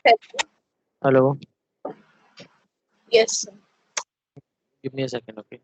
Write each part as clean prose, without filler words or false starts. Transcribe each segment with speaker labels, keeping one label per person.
Speaker 1: Hello,
Speaker 2: Yes, sir.
Speaker 1: give me a second, okay?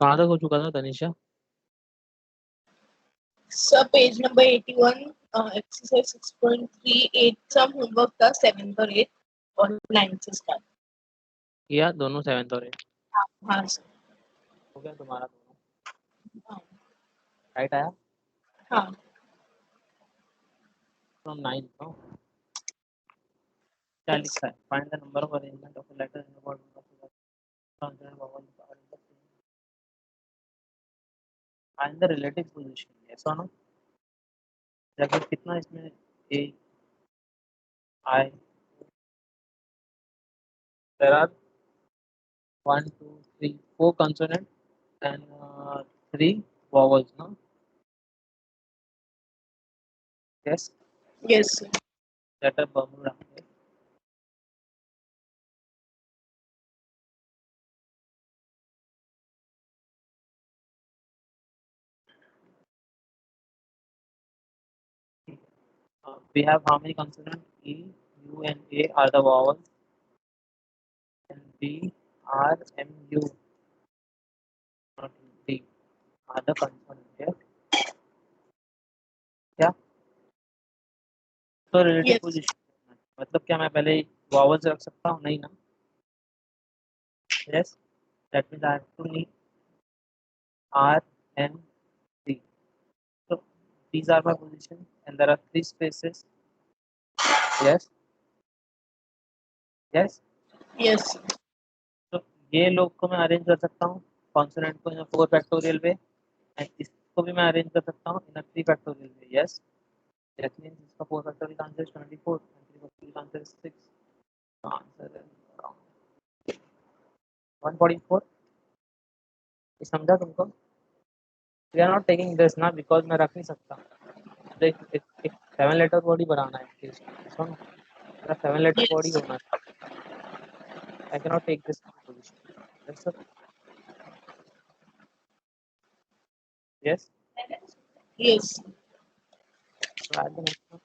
Speaker 1: कहाँ तक हो चुका था Tanisha?
Speaker 2: Sir, page number 81, exercise 6.3, 8 some homework था 7th और 8th और 9th से start.
Speaker 1: किया दोनों 7th और 8th
Speaker 2: हाँ sir.
Speaker 1: हो गया तुम्हारा दोनों
Speaker 2: हाँ.
Speaker 1: राइट आया
Speaker 2: हाँ.
Speaker 1: फ्रॉम 9th नो क्या लिखा है? Find the number of arrangement of letter in the body of find the relative position yes और नो ब्रैकेट कितना इसमें A I there are 1 2 3 4 consonant and 3 vowels no yes
Speaker 2: Yes, sir.
Speaker 1: that are Bermuda okay? We have how many consonants? E, U, and A are the vowels, and B, R, M, U, not D, are the consonants. Yes? क्या? तो relative
Speaker 2: Yes.
Speaker 1: position मतलब क्या मैं पहले vowels रख सकता हूँ नहीं ना? Yes, that means I have to need R, N, D. So these are my positions, and there are 3 spaces. Yes, yes.
Speaker 2: Yes, sir.
Speaker 1: तो ये लोग को मैं अरेंज कर सकता हूँ कॉन्सोनेंट को इन 4 फैक्टोरियल पे एंड इसको भी मैं अरेंज कर सकता हूँ इन 3 फैक्टोरियल पे यस दैट मींस इसका 4 factorial answer is 24 and 3 factorial answer is 6 तो आंसर है 144 ये समझा तुमको we are not taking this ना बिकॉज मैं रख नहीं सकता देख एक 7 लेटर बॉडी बनाना है एटलीस्ट सुन मेरा 7 लेटर बॉडी
Speaker 2: Yes.
Speaker 1: होना चाहिए I can not take this position that's yes
Speaker 2: Yes.
Speaker 1: so add the next one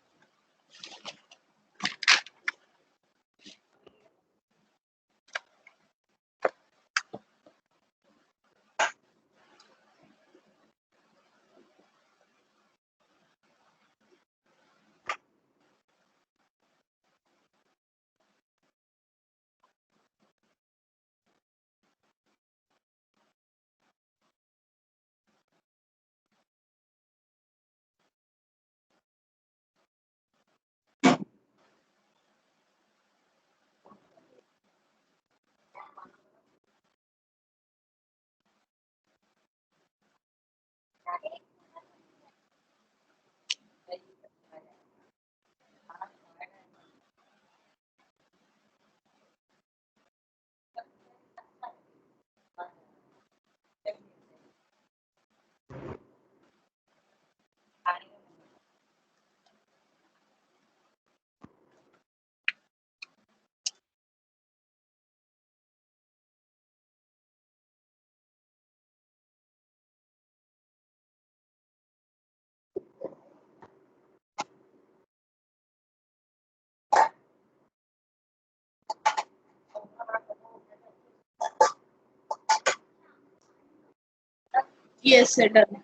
Speaker 2: Yes, sir. Done.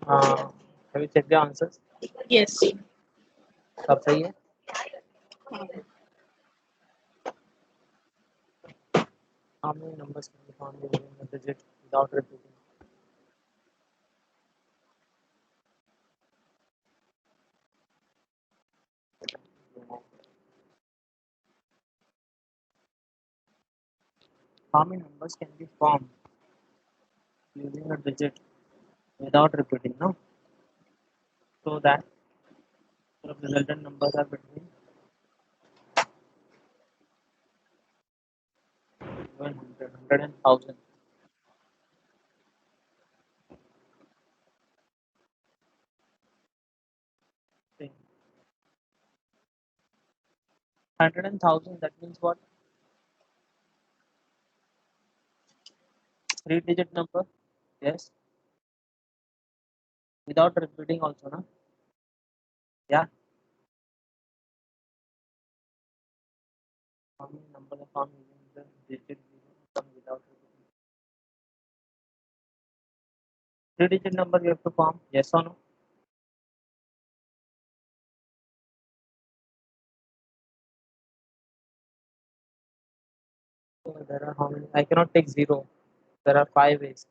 Speaker 1: have you checked the answers
Speaker 2: Yes.
Speaker 1: सब सही है. How many numbers can be found using a digit without repeating? How many numbers can be formed using a digit without repeating? No, so that the resultant numbers are between 100, 100 and 1000. 100 and 1000. That means what? 3-digit number. Yes. Without repeating also, na? Yeah. How many numbers are found using the digit without repeating? 3-digit number you have to form. Yes or no? So there are how many? I cannot take 0. There are 5 ways.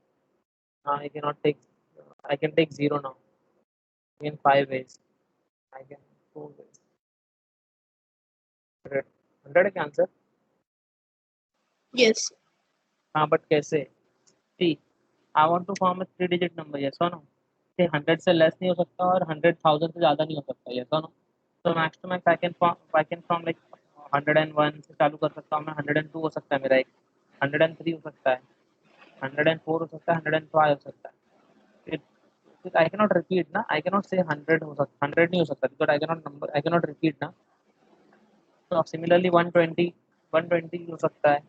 Speaker 1: Now I cannot take. I can take 0 now. In 5 ways. I can 4 ways. 100. 100 का answer.
Speaker 2: Yes.
Speaker 1: हाँ but कैसे? See, I want to form a 3-digit number. Yes or no? See, 100 से less नहीं हो सकता और 100,000 से ज़्यादा नहीं हो सकता. Yes or no? So max to max I can form like 101 से चालू कर सकता हूँ मैं. 102 हो सकता है मेरा एक. 103 हो सकता है. 104 हो सकता है. 105 हो सकता है. I cannot repeat ना. I cannot say 100 हो सकता. 100 नहीं हो सकता because I cannot repeat ना. तो सिमिलरली 120 हो सकता है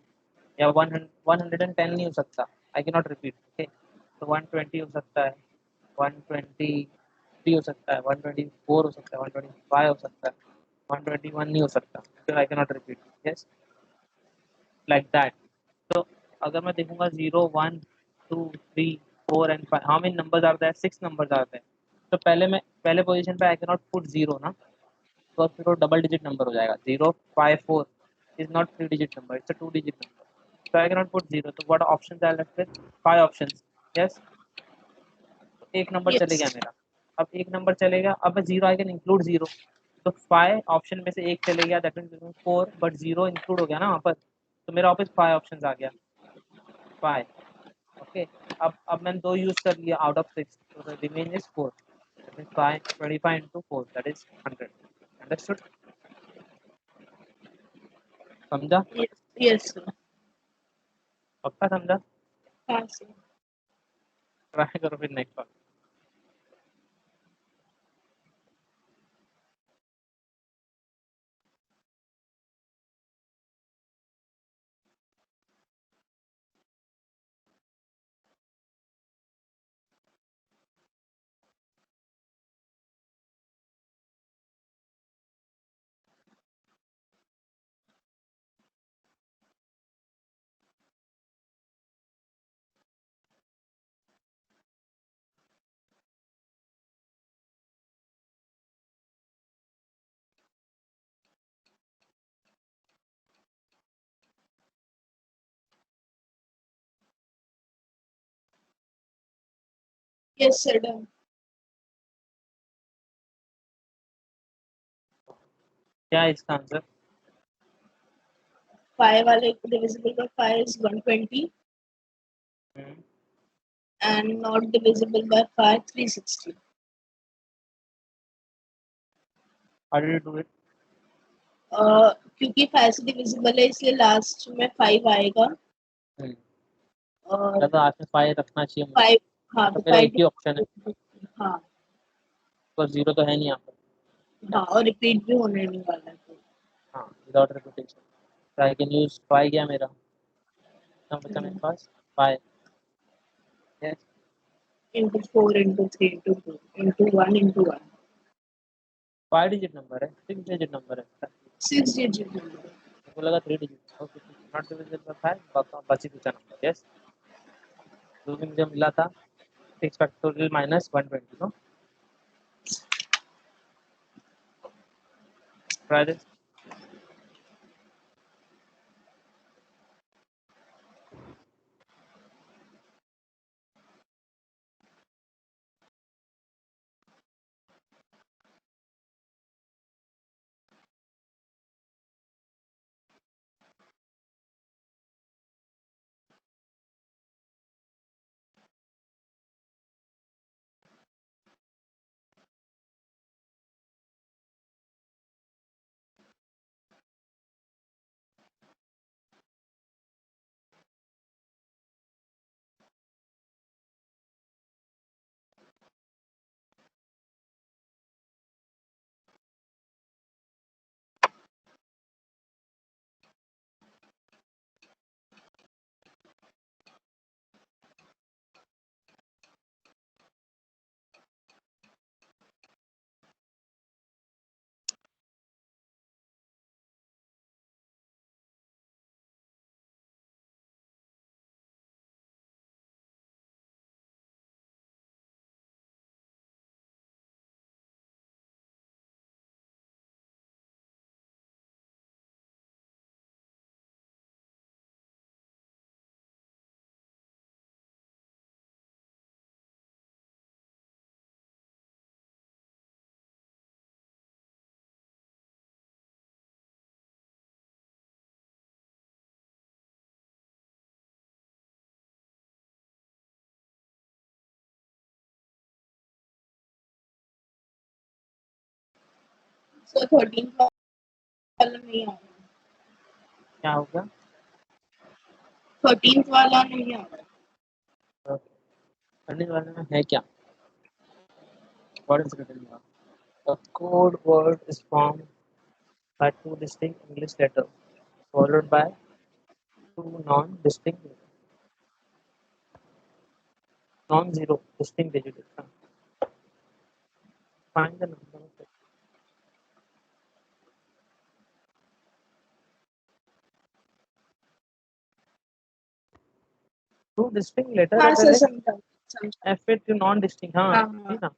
Speaker 1: या 110 नहीं हो सकता. आई कैन नॉट रिपीट. ओके, तो 120 हो सकता है. 123 हो सकता है. 124 हो सकता है. 125 हो सकता है. 121 नहीं हो सकता. फिर I can not repeat. Yes, like that. तो अगर मैं देखूंगा 0 1 2 3 4 and 5, how many numbers are there? 6 numbers are there. तो पहले पोजीशन पे आई कैन नॉट पुट 0 ना, तो फिर वो डबल डिजिट नंबर हो जाएगा. 054 is not 3-digit number, it's a 2-digit number. So I cannot put 0. So what options are left with? 5 options. Yes. तो एक नंबर चले गया
Speaker 2: Yes.
Speaker 1: मेरा. अब एक नंबर चलेगा. अब मैं 0 आई कैन इंक्लूड 0. तो 5 ऑप्शन में से एक चले गया. दैट मीन्स 4, बट 0 इंक्लूड हो गया ना वहाँ पर. तो मेरा वापस 5 ऑप्शन आ गया. 5. ओके. अब मैंने 2 यूज कर लिया आउट ऑफ 6. तो the remain is 4. That means 25 into 4, that is 100. Understood? समझा?
Speaker 2: Yes. Yes, sir.
Speaker 1: पक्का समझा?
Speaker 2: हाँ, sir.
Speaker 1: ट्राई करो फिर नेक्स्ट बार.
Speaker 2: Yes, sir. Done.
Speaker 1: क्या है इसका आंसर?
Speaker 2: 5 वाले divisible by 5 is 120 and not divisible by 5 360.
Speaker 1: How did you do it?
Speaker 2: क्योंकि 5 से divisible है इसलिए लास्ट में 5 आएगा और
Speaker 1: तो आपने 5 रखना चाहिए मुझे.
Speaker 2: 5. हाँ
Speaker 1: तो
Speaker 2: तो
Speaker 1: मेरा
Speaker 2: 5.
Speaker 1: एक ही ऑप्शन है.
Speaker 2: हाँ
Speaker 1: तो 0 तो है नहीं यहाँ पर.
Speaker 2: हाँ और रिपीट भी होने नहीं वाला है.
Speaker 1: हाँ, विदाउट रिपीटेशन. तो आई कैन यूज 5 गया मेरा. कितना बचा मेरे पास? 5. Yes.
Speaker 2: into 4 into 3 into 2 into 1 into 1.
Speaker 1: 5 digit number है. 6 डिजिट नंबर है.
Speaker 2: 6 digit number.
Speaker 1: मेरे को लगा 3 digit. Okay, not divisible by 5. बची दूसरा नंबर. यस, जो भी मुझे मिला था 6 factorial minus 120. No, Try this.
Speaker 2: Sir 13th वाला नहीं आ रहा,
Speaker 1: क्या हो गया?
Speaker 2: 13th वाला नहीं आ रहा।
Speaker 1: करने वाले में है क्या? What is written here? A code word is formed by two distinct English letters, followed by two non-distinct, non-zero distinct digits. Find the number of it. Two distinct letter
Speaker 2: हाँ
Speaker 1: है
Speaker 2: सर
Speaker 1: पहले,
Speaker 2: समझा।
Speaker 1: फिर टू नॉन डिस्टिंक्ट। हाँ
Speaker 2: हाँ
Speaker 1: ठीक
Speaker 2: हाँ
Speaker 1: ना,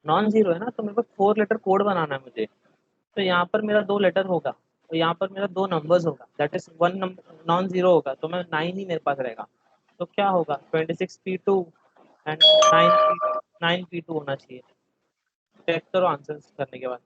Speaker 1: नॉन जीरो है ना, तो मेरे पास 4 लेटर कोड बनाना है मुझे। तो यहाँ पर मेरा 2 लेटर होगा और यहाँ पर मेरा 2 नंबर्स होगा, that is 1 number non zero होगा, तो मैं 9 ही मेरे पास रहेगा। तो क्या होगा, 26P2 एंड 9P2 होना चाहिए। चेक करो आंसर करने के बाद।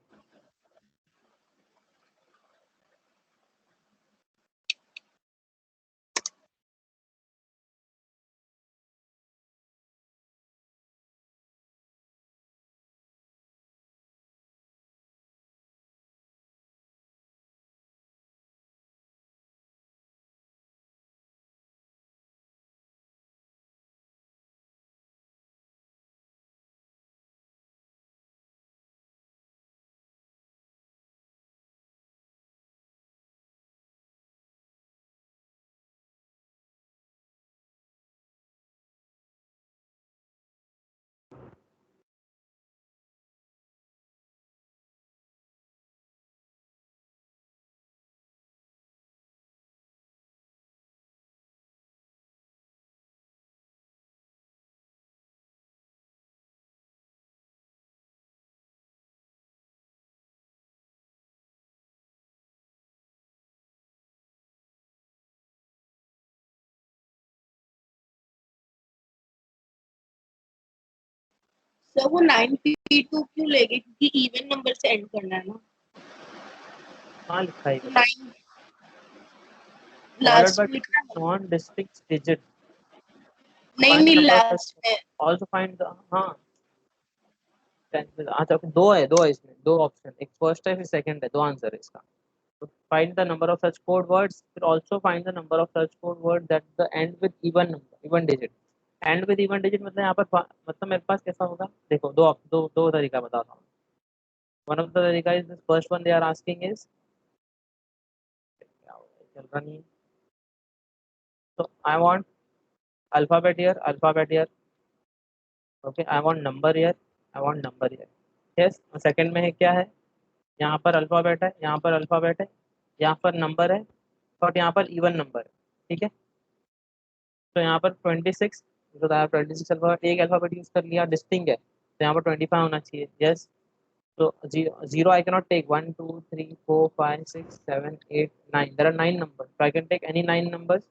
Speaker 2: सर वो 9P2 क्यों लेंगे, क्योंकि इवन नंबर से एंड करना है ना।
Speaker 1: हाँ लिखा है
Speaker 2: 9
Speaker 1: followed
Speaker 2: लास्ट
Speaker 1: by
Speaker 2: में लिखा है।
Speaker 1: non distinct digit,
Speaker 2: नहीं
Speaker 1: find the
Speaker 2: नहीं
Speaker 1: number of such,
Speaker 2: लास्ट में।
Speaker 1: also find the, हाँ अच्छा दो है इसमें, दो ऑप्शन, एक फर्स्ट है फिर सेकंड है, दो आंसर है इसका। तो find the number of such code words, फिर also find the number of such code word that the end with even number, even digit। end with even digit मतलब यहाँ पर मतलब मेरे पास कैसा होगा, देखो दो तरीका बताता हूँ। one of the तरीका is this first one they are asking is, चल रहा नहीं है, तो I want alphabet here, okay, I want number here, I want number here, yes। Second में है क्या है, यहाँ पर अल्फाबेट है, यहाँ पर अल्फाबेट है, यहाँ पर नंबर है और यहाँ पर इवन नंबर है, ठीक है। तो यहाँ पर 26, तो 26 अल्फाबेट, एक अल्फाबेट यूज कर लिया डिस्टिंग है, तो यहाँ पर 25 होना चाहिए, yes. So zero I cannot take. 1, 2, 3, 4, 5, 6, 7, 8, 9. There are 9 numbers. So I can take any 9 numbers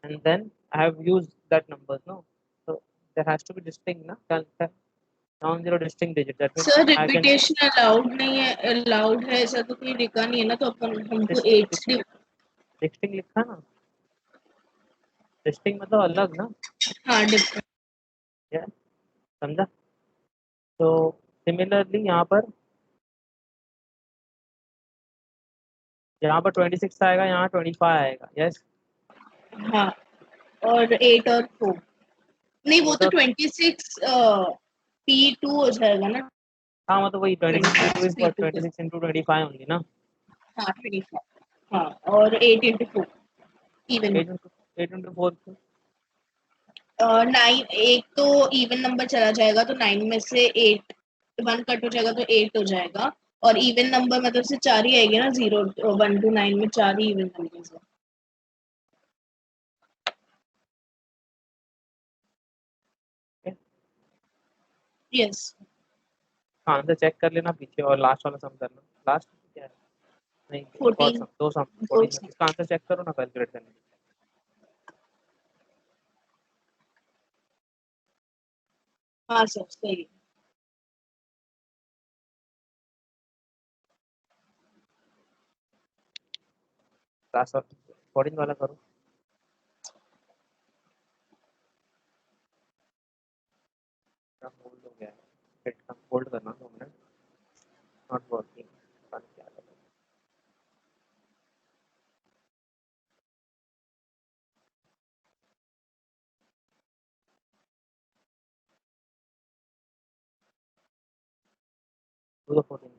Speaker 1: and then I have used that numbers. No. So there has to be distinct, na? Non-zero distinct digit. That means
Speaker 2: sir
Speaker 1: I can
Speaker 2: repetition allowed नहीं है, allowed है ऐसा तो कोई लिखा नहीं है ना, तो अपन हमको
Speaker 1: distinct,
Speaker 2: 8
Speaker 1: distinct लिखा ना. डिस्टिंक्ट मतलब अलग ना.
Speaker 2: हाँ डिफरेंट।
Speaker 1: या समझा. तो सिमिलरली यहाँ पर 26 आएगा, यहाँ 25 आएगा. यस.
Speaker 2: हाँ और 8 और 4 नहीं, वो तो 26 P2 हो जाएगा ना।
Speaker 1: हाँ मतलब वही 26 is what,
Speaker 2: P2
Speaker 1: 26 into 25 only ना.
Speaker 2: हाँ 25 हाँ और 8 into 4 इवन।
Speaker 1: 8 into 4.
Speaker 2: 9 एक तो इवन नंबर चला जाएगा तो 9 में से 8 1 कट हो जाएगा तो 8 हो जाएगा, और इवन नंबर मतलब से 4 ही आएगी ना, 0 1 to 9 में 4 ही इवन नंबर्स है। यस
Speaker 1: हाँ आंसर चेक कर लेना पीछे और लास्ट वाला सम करना. लास्ट क्या है? नहीं एक और
Speaker 2: 14
Speaker 1: सम, दो सम 14. इसका आंसर चेक करो ना कैलकुलेट करने.
Speaker 2: हाँ सर सही है।
Speaker 1: लास्ट वाला 14 वाला करो. होल्ड हो गया है. हिट का होल्ड करना 2 मिनट. Not working. क्या do the 14.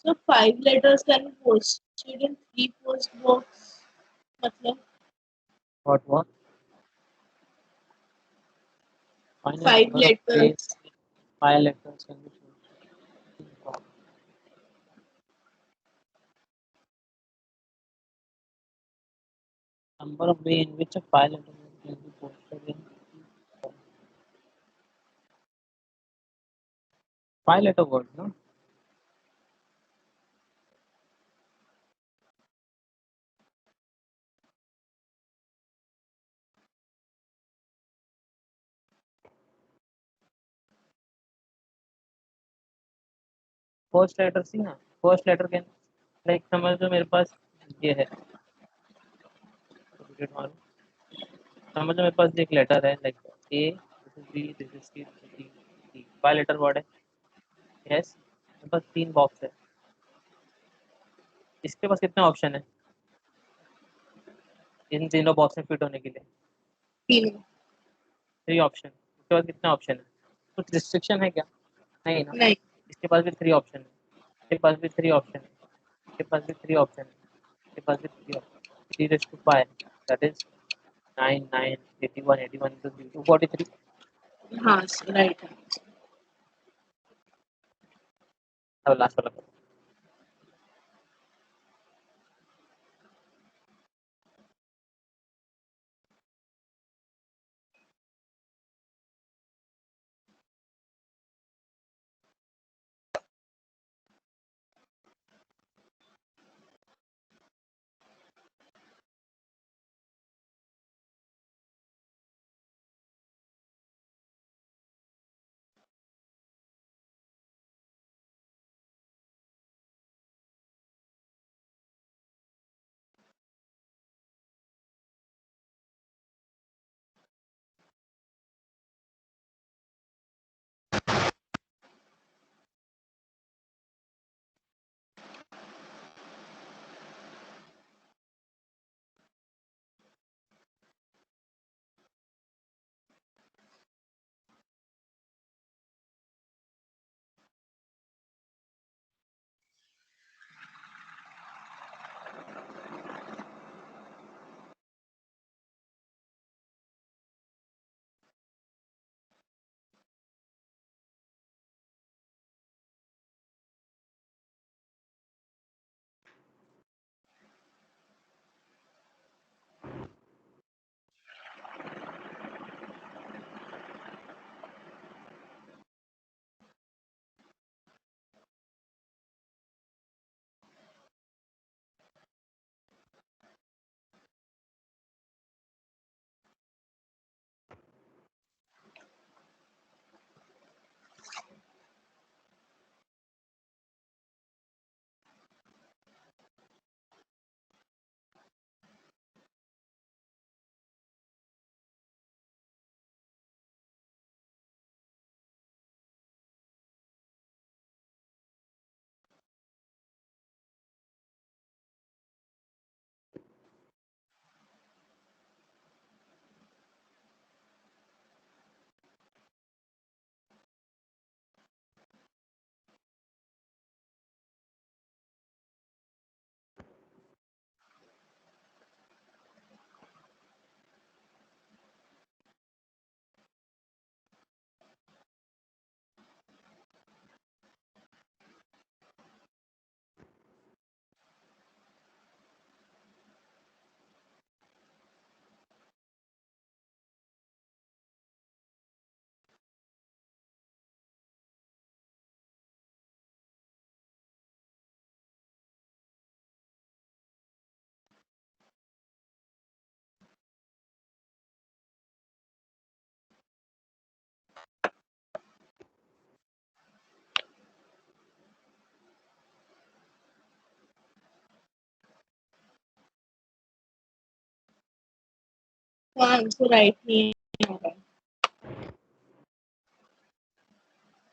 Speaker 2: So 5 letters can be posted in 3 post box. मतलब
Speaker 1: What? Find a
Speaker 2: 5
Speaker 1: number of ways
Speaker 2: letters.
Speaker 1: 5 letters can be chosen. Number of way in which a 5 letter word can be posted in 5 letter word, no? First letter C ना, first letter can like समझ लो मेरे पास ये है, delete मारो, समझ लो मेरे पास एक letter है like A, this is B, this is C, this is D, 5 letter word है, यस, मेरे पास 3 बॉक्स है, इसके पास कितने ऑप्शन है इन तीनों बॉक्स में फिट होने के लिए?
Speaker 2: तीनों
Speaker 1: 3 ऑप्शन, इसके बाद कितने ऑप्शन है? कुछ रिस्ट्रिक्शन है क्या? नहीं ना,
Speaker 2: नहीं
Speaker 1: इसके पास भी 3 ऑप्शन है, इसके पास भी 3 ऑप्शन है, इसके पास भी 3 ऑप्शन है, इसके पास भी 3 option, 3 to 5 that is 9 9 81 81 into 3 243.
Speaker 2: हाँ राइट
Speaker 1: अब लास्ट वाला करो।
Speaker 2: तो आंसर राइट नहीं है होगा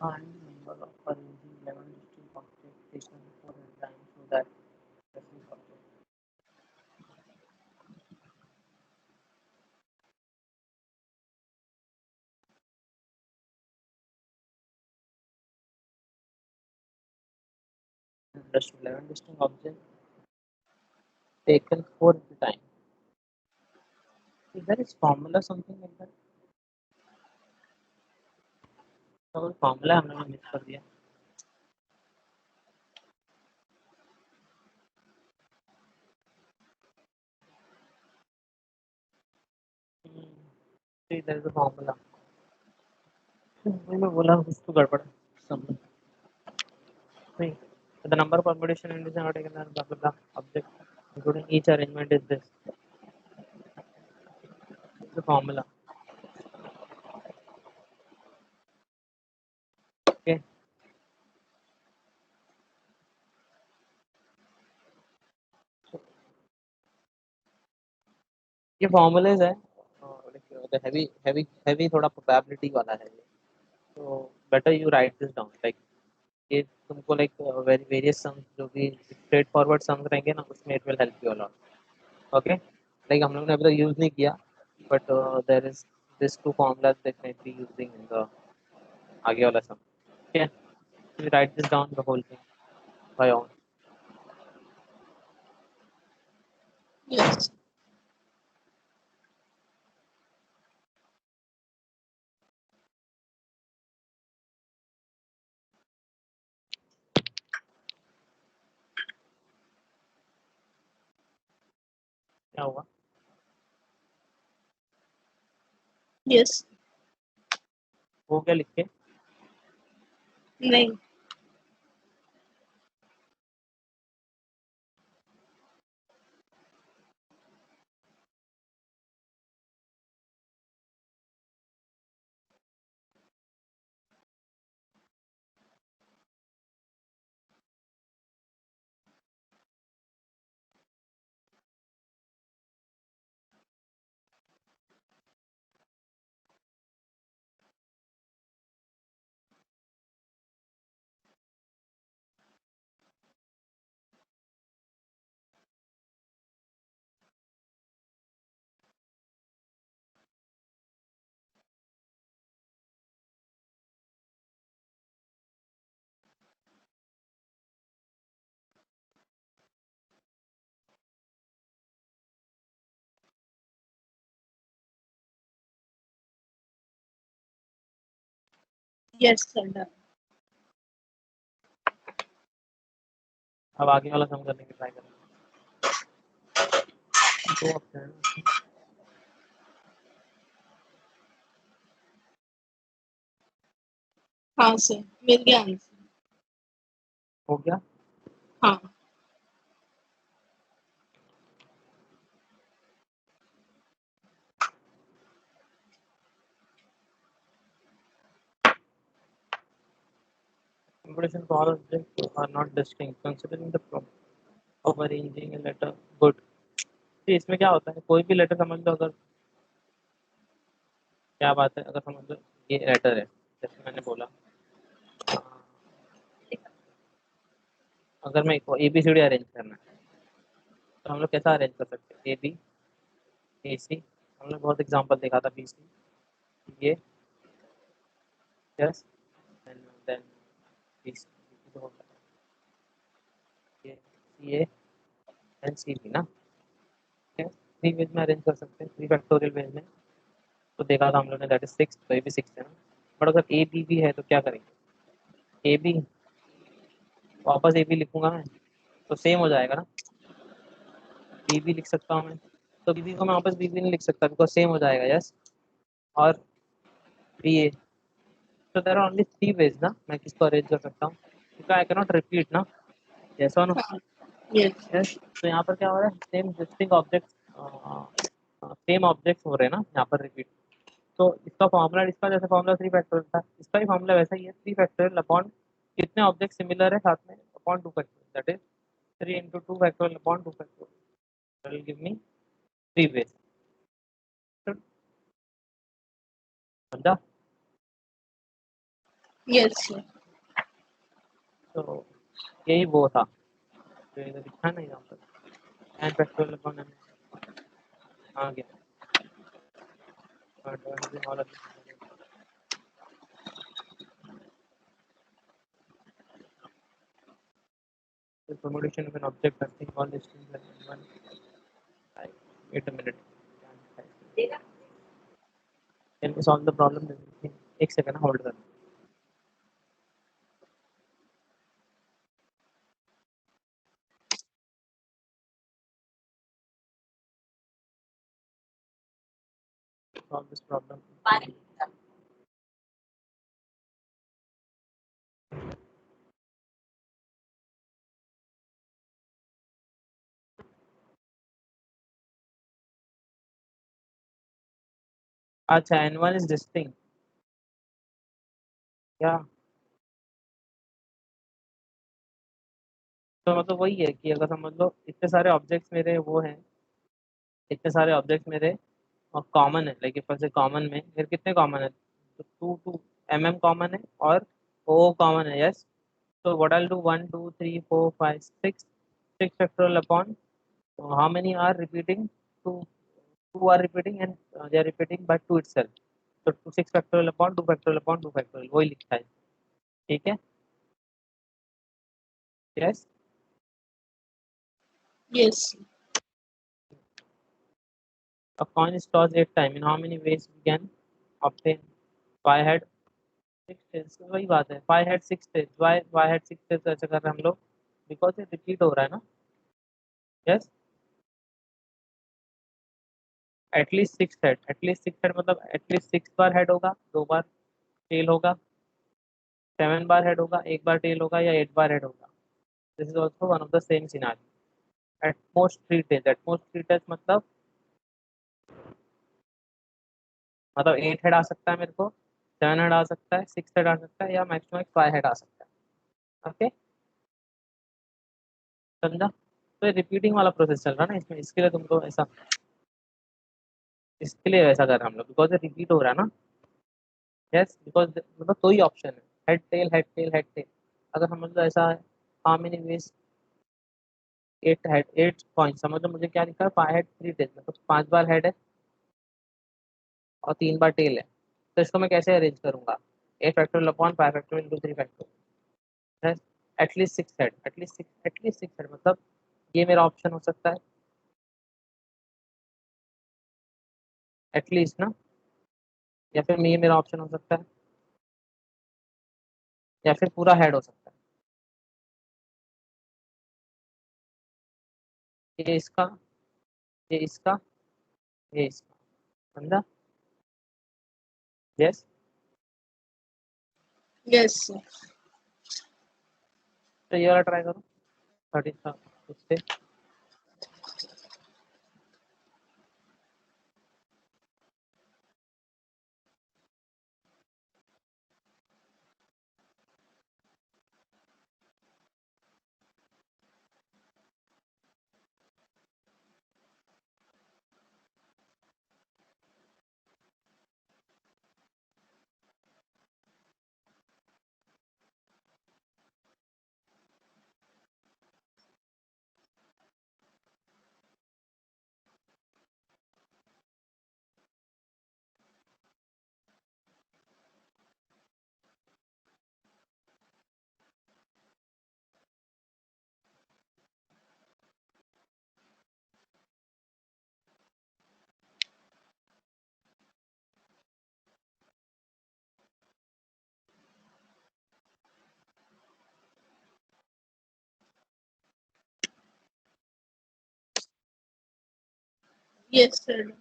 Speaker 1: Find number of arranging 11 distinct objects taken 4 times so that this is object. understood 11 distinct objects taken 4 at a time. Is there is formula something like that? तो formula हम लोगों ने मिस कर दिया. See, there is a formula. मैं बोला कुछ तो गड़बड़ है. समझ नहीं. The number of permutation and are not taken as blah blah blah object, including each arrangement is this. It's the formula. Okay. So, ये formulas है. The heavy थोड़ा probability वाला है ये. So better you write this down. Like ये तुमको like various sums जो भी straightforward sums रहेंगे ना उसमें it will help you a lot. Okay. Like हम लोग ने अभी तक use नहीं किया, but there is this two formulas that might be using in the आगे वाला sum. Okay. So you write this down the whole thing by own.
Speaker 2: Yes.
Speaker 1: क्या हुआ?
Speaker 2: Yes.
Speaker 1: वो क्या लिख के?
Speaker 2: नहीं. Yes, sir. Done.
Speaker 1: अब आगे वाला सम करने की ट्राई करेंगे. दो ऑप्शन है.
Speaker 2: हाँ सर, मिल गया आंसर.
Speaker 1: हो गया.
Speaker 2: हाँ.
Speaker 1: Computation for all objects are not distinct. Considering the problem of arranging a letter. Good. तो इसमें क्या होता है? कोई भी लेटर समझ लो. अगर क्या बात है, अगर समझ लो ये लेटर है जैसे मैंने बोला. अगर मैं ABCD अरेंज करना है तो हम लोग कैसा अरेंज कर सकते हैं? AB AC हमने बहुत एग्जांपल देखा था. BC ये यस एंड देन BC तो होता है ये CA एंड CB ना. थ्री वेज में अरेंज कर सकते हैं, 3 फैक्टोरियल वेज में. तो देखा था हम लोग ने, दैट इज 6. तो ये भी 6 है ना. बट अगर AB भी है तो क्या करेंगे? AB वापस AB लिखूंगा मैं तो सेम हो जाएगा ना. BB लिख सकता हूँ मैं, तो BB को मैं वापस BB नहीं लिख सकता बिकॉज सेम हो जाएगा. यस. और BA. तो देयर आर ओनली 3 वेज ना मैं किसको अरेंज कर सकता हूँ. क्योंकि आई कैन नॉट रिपीट ना. यस और नो.
Speaker 2: Yes.
Speaker 1: यस. तो यहाँ पर क्या हो रहा है? Same distinct objects same objects हो रहे हैं ना यहाँ पर रिपीट. तो इसका फॉर्मूला, इसका जैसे फॉर्मूला 3 फैक्टोरियल था, इसका भी फॉर्मूला वैसा ही है. 3 फैक्टोरियल अपॉन कितने ऑब्जेक्ट सिमिलर है साथ में upon 2 factorial. That is 3 into 2 factorial upon 2 factorial. That will give me 3 ways. समझा?
Speaker 2: Yes, sir.
Speaker 1: तो यही वो था जो इधर लिखा है ना यहाँ पर. एन फैक्टोरियल अपॉन एन आ गया. All of The permutation of an object nothing all listings and one. Wait a minute. Can we solve the problem? एक second hold कर. Solve this problem. अच्छा n1 is distinct. क्या तो मतलब वही है कि अगर समझ लो इतने सारे ऑब्जेक्ट्स मेरे वो हैं, इतने सारे ऑब्जेक्ट्स मेरे और कॉमन है, लाइक फर्स्ट कॉमन में मेरे कितने कॉमन है, तो टू टू कॉमन है और ओ कॉमन है, yes. So what I'll do 1, 2, 3, 4, 5, 6, 6 factorial upon how many are repeating? Two, two are repeating and they are repeating by 2 itself. So 6 factorial upon 2 factorial upon 2 factorial वही लिखता है. ठीक है. Yes.
Speaker 2: Yes.
Speaker 1: A coin is tossed 8 times. In how many ways we can obtain? Five head 6 tails. वही बात है. Five head 6 tails. Why head 6 tails ऐसे कर रहे हैं हम लोग? Because ये repeat हो रहा है ना. Yes. At least 6 head, at least 6 head मतलब एटलीस्ट 6 बार हेड होगा, 2 बार टेल होगा, 7 बार हेड होगा, 1 बार टेल होगा या 8 बार हेड होगा. This is also one of the same scenario. At most 3 tails, at most 3 tails मतलब 8 हेड आ सकता है मेरे को, 7 हेड आ सकता है, 6 हेड आ सकता है या मैक्सिमम 5 हेड आ सकता है. ओके, समझा. तो ये रिपीटिंग वाला प्रोसेस चल रहा है ना इसमें, इसके लिए तुमको ऐसा, इसके लिए वैसा कर रहे हैं हम लोग बिकॉज रिपीट हो रहा है ना. यस, बिकॉज मतलब दो ही ऑप्शन है, head tail head tail head tail. अगर समझ लो ऐसा है, how many veg 8 head 8 point, समझ लो मुझे क्या लिखा है, 5 हेड 3 टेल, मतलब 5 बार हेड है और 3 बार टेल है. तो इसको मैं कैसे अरेंज करूंगा? 8 factorial upon 5 factorial into 3 factorial, at least 6 head, at least 6 head मतलब ये मेरा ऑप्शन हो सकता है एटलीस्ट ना, या फिर ये मेरा ऑप्शन हो सकता है, या फिर पूरा हेड हो सकता है. ये इसका, ये इसका, ये इसका. समझा? यस.
Speaker 2: Yes, sir.
Speaker 1: तो ये वाला ट्राई करो 30 का उससे.
Speaker 2: Yes, sir.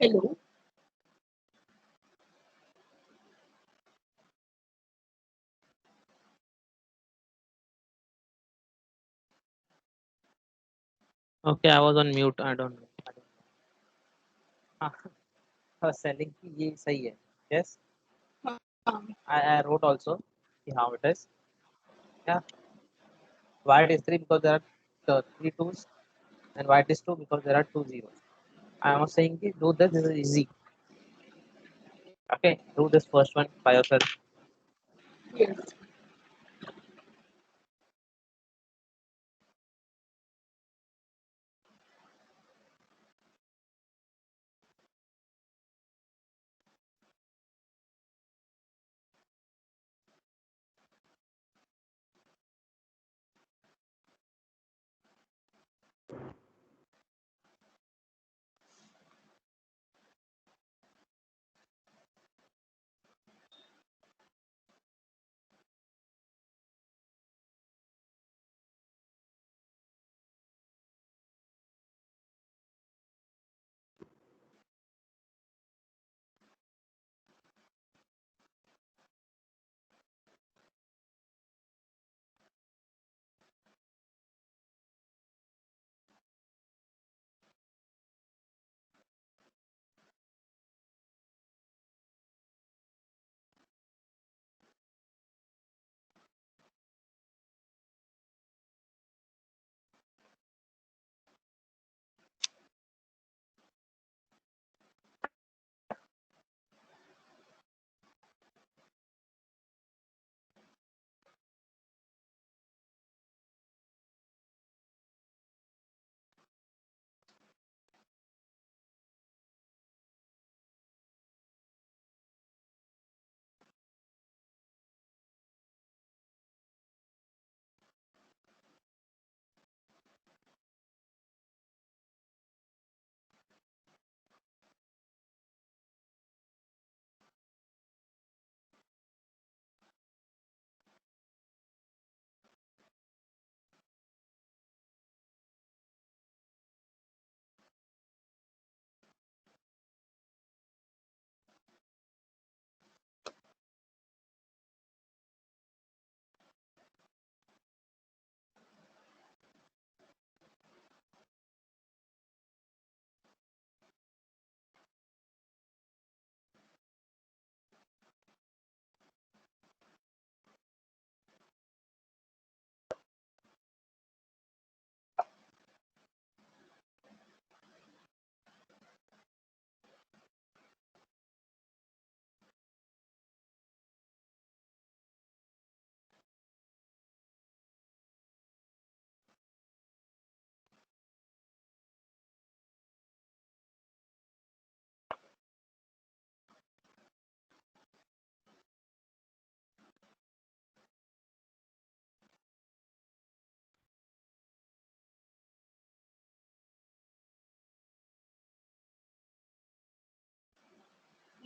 Speaker 2: Hello.
Speaker 1: Okay, I was on mute. I don't know. हाँ, I was telling कि ये सही है. Yes,
Speaker 2: हाँ
Speaker 1: I wrote also कि how it is. Yeah, why it is 3 because there are 3 twos, and why it is 2 because there are 2 zeros. I was saying कि do this is easy. Okay, do this first one by yourself.
Speaker 2: yes.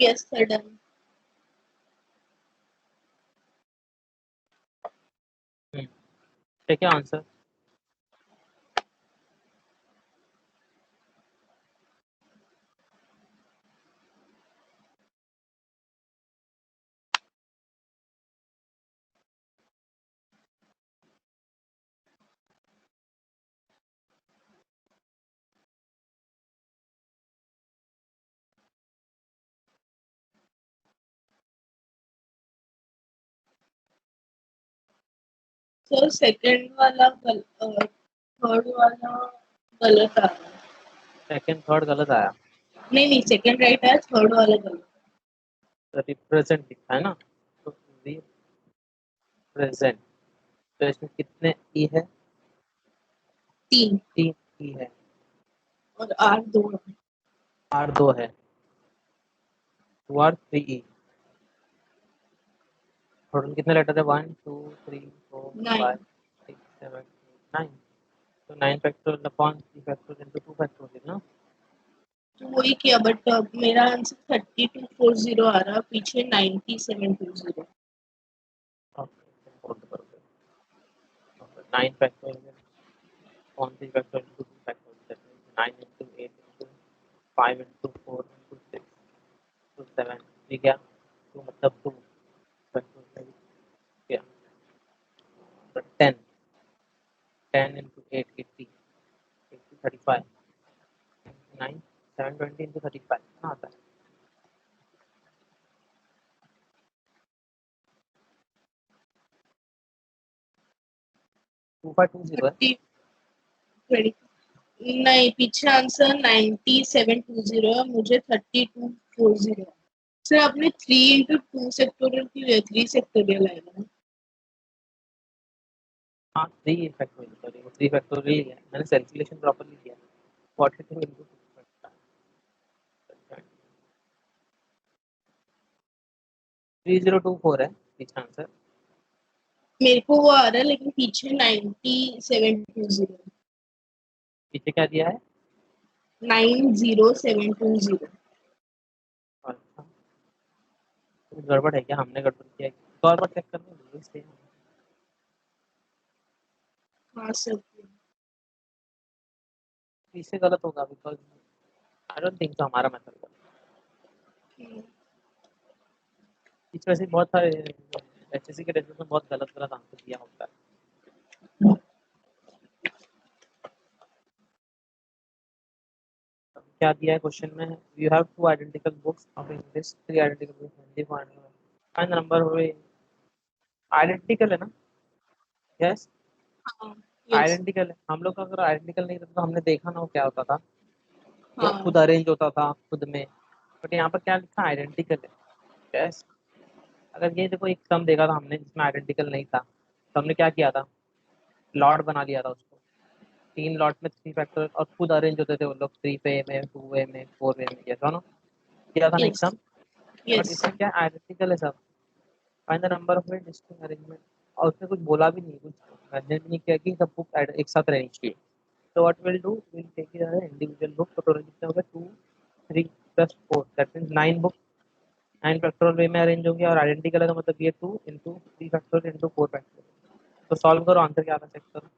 Speaker 2: Yes, sir, done.
Speaker 1: ठीक है answer.
Speaker 2: Sir second वाला third वाला गलत आ रहा है.
Speaker 1: Second third गलत आया.
Speaker 2: नहीं सेकंड राइट है, थर्ड वाला गलत.
Speaker 1: रिप्रेजेंट दिखा है ना, तो रिप्रेजेंट. तो इसमें कितने ई है?
Speaker 2: 3
Speaker 1: 3 ई है.
Speaker 2: और आर 2 है.
Speaker 1: आर 2 है. 2 आर 3 ई. टोटल कितने लेटर है? 1 2 3 4 5
Speaker 2: 9.
Speaker 1: 6 7 8 9. तो 9 factorial upon 3 factorial into 2 factorial ना.
Speaker 2: तो वही किया बट मेरा आंसर 3240 आ रहा, पीछे 9720.
Speaker 1: ओके बोल दो बरोबर. 9 factorial upon 3 factorial into 2 factorial. 9 into 8 into 5 into 4 into 6 into 7. ठीक है. तो मतलब 2 फैक्टोरियल क्या? 10 10 into 8 80. 35 9 720 into 35 कितना आता है? 2520 है।
Speaker 2: 20 नहीं, पीछे आंसर 9720 है, मुझे 3240 है। सर आपने 3 into 2 सेक्टोरियल की 3 सेक्टोरियल आएगा ना?
Speaker 1: हाँ 3 फैक्टोरियल, सॉरी 3 फैक्टोरियल है, मैंने कैलकुलेशन प्रॉपर्ली किया 42 into 3024 है पीछे आंसर।
Speaker 2: मेरे को वो आ रहा है, लेकिन पीछे 9720
Speaker 1: पीछे क्या दिया है?
Speaker 2: 90720।
Speaker 1: अच्छा कुछ गड़बड़ है क्या, हमने गड़बड़ किया है? तो और बार चेक करने दो इसलिए।
Speaker 2: हाँ सर।
Speaker 1: इससे गलत होगा because I don't think so हमारा मेथड गलत। इस वजह से बहुत सारे एचएससी के रिजल्ट में बहुत गलत गलत आंसर दिया होता है। क्या दिया है क्वेश्चन में? You have two identical books of English, 3 identical books Hindi find number हुए आइडेंटिकल है ना? यस
Speaker 2: हाँ यस।
Speaker 1: आइडेंटिकल है। हम लोग का अगर आइडेंटिकल नहीं था तो हमने देखा ना वो क्या होता था, वो
Speaker 2: हाँ
Speaker 1: खुद अरेंज होता था खुद में, बट यहाँ पर क्या लिखा आइडेंटिकल है। यस अगर ये देखो एक सम देखा था हमने जिसमें आइडेंटिकल नहीं था तो हमने क्या किया था, लॉट बना लिया था उसको, 3 लॉट में 3 फैक्टर और खुद अरेंज होते थे वो लोग 3 वे में 2 वे में 4 वे में, जैसा ना किया था ना एक
Speaker 2: यस
Speaker 1: सम। But
Speaker 2: yes.
Speaker 1: इसमें क्या आइडेंटिकल है सब। Find the number of distinct arrangement, और उसने कुछ बोला भी नहीं, कुछ मैंने भी नहीं किया कि सब बुक एक साथ रहनी चाहिए। तो what will do, will take it individual book, तो टोटल कितने हो गए 2 3 plus 4 that means 9 book, 9 factorial वे में अरेंज होंगे और आइडेंटिकल है तो मतलब ये 2 इंटू 3 फैक्टोरियल इंटू 4 फैक्टोरियल। तो सॉल्व करो आंसर क्या आता है चेक करो।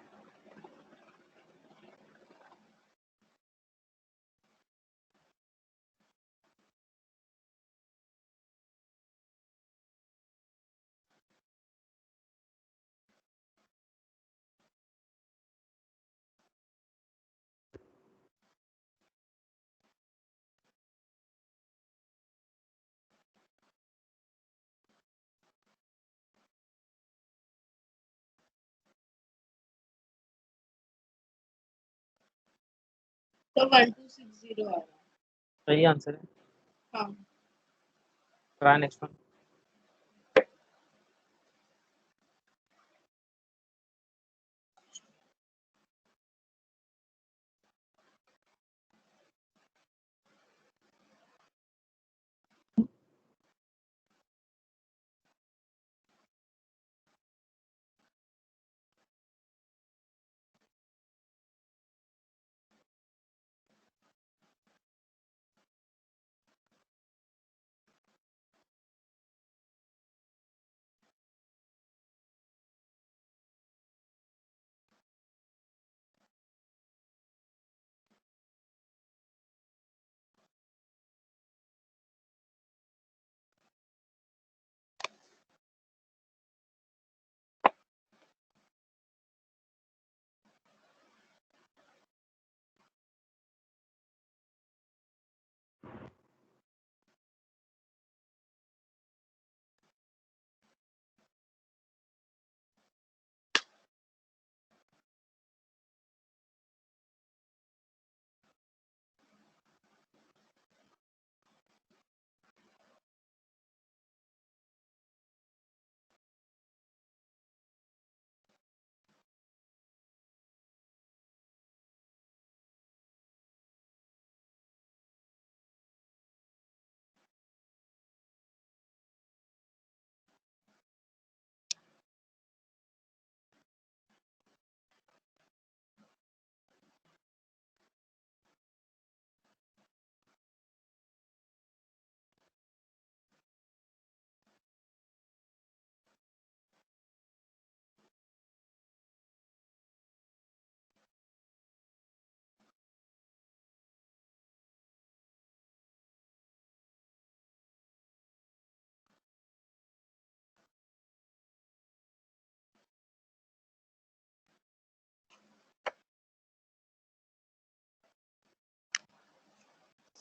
Speaker 2: तो 1260 आ रहा है।
Speaker 1: सही आंसर है।
Speaker 2: हाँ।
Speaker 1: Try next one.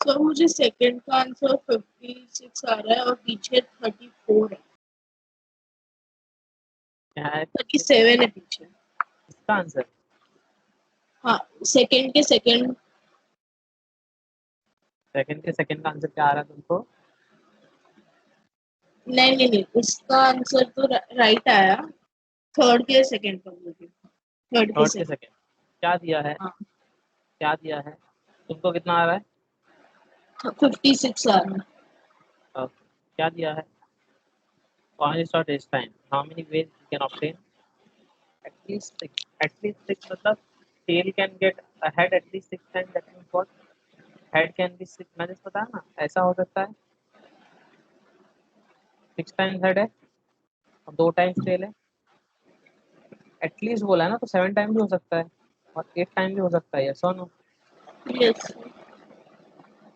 Speaker 2: सर मुझे सेकंड का आंसर 56 आ रहा है और पीछे 34 है,
Speaker 1: क्या है
Speaker 2: 37 है पीछे।
Speaker 1: इसका आंसर?
Speaker 2: हाँ, सेकंड के सेकंड।
Speaker 1: सेकंड के सेकंड का आंसर क्या आ रहा है तुमको?
Speaker 2: नहीं, उसका आंसर तो राइट आया, थर्ड के सेकंड का मुझे, थर्ड के
Speaker 1: थर्ड के
Speaker 2: सेकंड।
Speaker 1: सेकंड क्या दिया है?
Speaker 2: हाँ,
Speaker 1: क्या दिया है तुमको? कितना आ रहा है?
Speaker 2: 56 आ रहा है।
Speaker 1: Okay. क्या दिया है? कौन सा test time? How many ways you can obtain? At least 6, at least 6 मतलब tail can get ahead at least 6 times, that means what? Head can be 6, मैंने बताया ना, ऐसा हो सकता है। 6 टाइम्स हेड है और 2 टाइम्स टेल है। एटलीस्ट बोला है ना, तो 7 टाइम भी हो सकता है और 8 टाइम भी हो सकता है, यस और no?
Speaker 2: Yes.